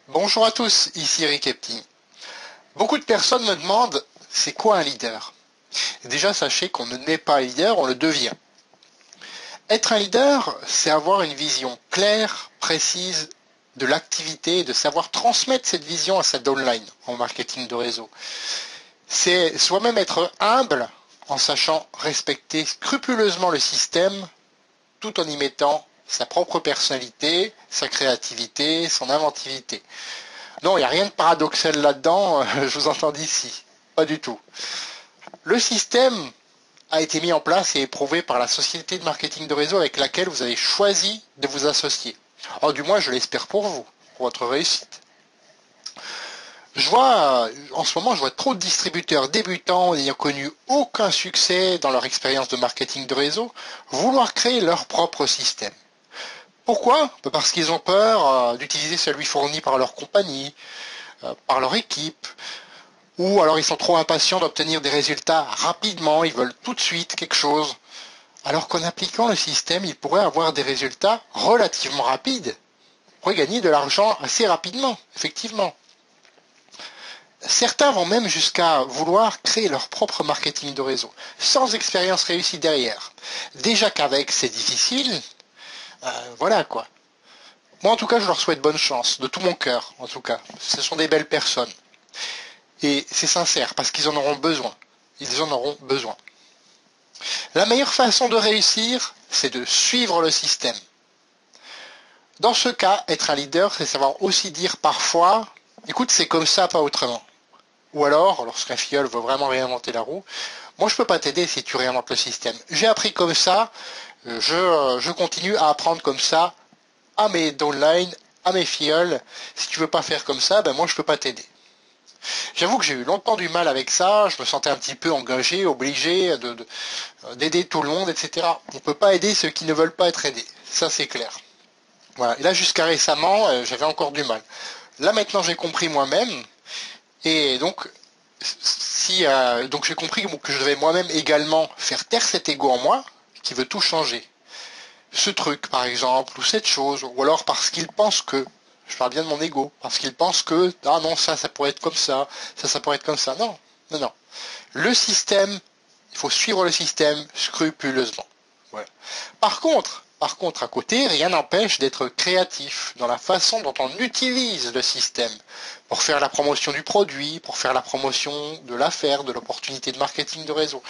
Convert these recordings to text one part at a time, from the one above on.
Bonjour à tous, ici Eric Epting. Beaucoup de personnes me demandent c'est quoi un leader? Déjà, sachez qu'on ne naît pas un leader, on le devient. Être un leader, c'est avoir une vision claire, précise de l'activité et de savoir transmettre cette vision à sa downline en marketing de réseau. C'est soi-même être humble en sachant respecter scrupuleusement le système tout en y mettant sa propre personnalité, sa créativité, son inventivité. Non, il n'y a rien de paradoxal là-dedans, je vous entends d'ici. Pas du tout. Le système a été mis en place et éprouvé par la société de marketing de réseau avec laquelle vous avez choisi de vous associer. Oh, du moins, je l'espère pour vous, pour votre réussite. En ce moment, je vois trop de distributeurs débutants n'ayant connu aucun succès dans leur expérience de marketing de réseau, vouloir créer leur propre système. Pourquoi? Parce qu'ils ont peur d'utiliser celui fourni par leur compagnie, par leur équipe, ou alors ils sont trop impatients d'obtenir des résultats rapidement, ils veulent tout de suite quelque chose. Alors qu'en appliquant le système, ils pourraient avoir des résultats relativement rapides. Ils pourraient gagner de l'argent assez rapidement, effectivement. Certains vont même jusqu'à vouloir créer leur propre marketing de réseau, sans expérience réussie derrière. Déjà qu'avec c'est difficile, voilà quoi. Moi en tout cas je leur souhaite bonne chance, de tout mon cœur en tout cas. Ce sont des belles personnes. Et c'est sincère, parce qu'ils en auront besoin. Ils en auront besoin. La meilleure façon de réussir, c'est de suivre le système. Dans ce cas, être un leader, c'est savoir aussi dire parfois, écoute, c'est comme ça, pas autrement. Ou alors, lorsqu'un filleul veut vraiment réinventer la roue, moi je peux pas t'aider si tu réinventes le système. J'ai appris comme ça, je continue à apprendre comme ça à mes downlines, à mes filleuls. Si tu veux pas faire comme ça, ben moi je peux pas t'aider. J'avoue que j'ai eu longtemps du mal avec ça, je me sentais un petit peu engagé, obligé d'aider tout le monde, etc. On ne peut pas aider ceux qui ne veulent pas être aidés, ça c'est clair. Voilà. Et là jusqu'à récemment, j'avais encore du mal. Là maintenant j'ai compris moi-même, et donc donc j'ai compris que je devais moi-même également faire taire cet ego en moi, qui veut tout changer. Ce truc par exemple, ou cette chose, ou alors parce qu'il pense que, je parle bien de mon ego, parce qu'il pense que, ah non, ça pourrait être comme ça pourrait être comme ça. Non, non, non. Le système, il faut suivre le système scrupuleusement. Voilà. Par contre, à côté, rien n'empêche d'être créatif dans la façon dont on utilise le système pour faire la promotion du produit, pour faire la promotion de l'affaire, de l'opportunité de marketing de réseau.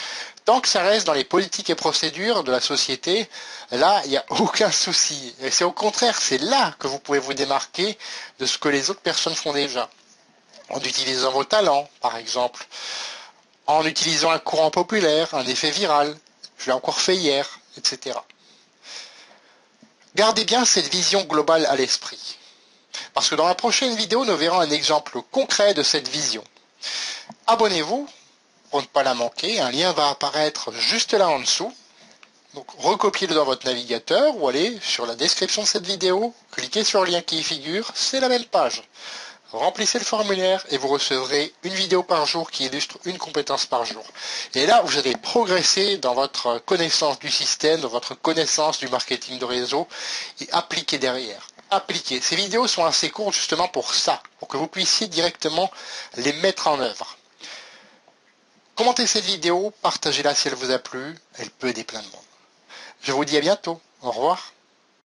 Tant que ça reste dans les politiques et procédures de la société, là, il n'y a aucun souci. Et c'est au contraire, c'est là que vous pouvez vous démarquer de ce que les autres personnes font déjà. En utilisant vos talents, par exemple. En utilisant un courant populaire, un effet viral. Je l'ai encore fait hier, etc. Gardez bien cette vision globale à l'esprit. Parce que dans la prochaine vidéo, nous verrons un exemple concret de cette vision. Abonnez-vous pour ne pas la manquer. Un lien va apparaître juste là en dessous. Donc recopiez-le dans votre navigateur ou allez sur la description de cette vidéo, cliquez sur le lien qui y figure, c'est la même page. Remplissez le formulaire et vous recevrez une vidéo par jour qui illustre une compétence par jour. Et là, vous allez progresser dans votre connaissance du système, dans votre connaissance du marketing de réseau et appliquer derrière. Appliquer. Ces vidéos sont assez courtes justement pour ça, pour que vous puissiez directement les mettre en œuvre. Commentez cette vidéo, partagez-la si elle vous a plu, elle peut aider plein de monde. Je vous dis à bientôt. Au revoir.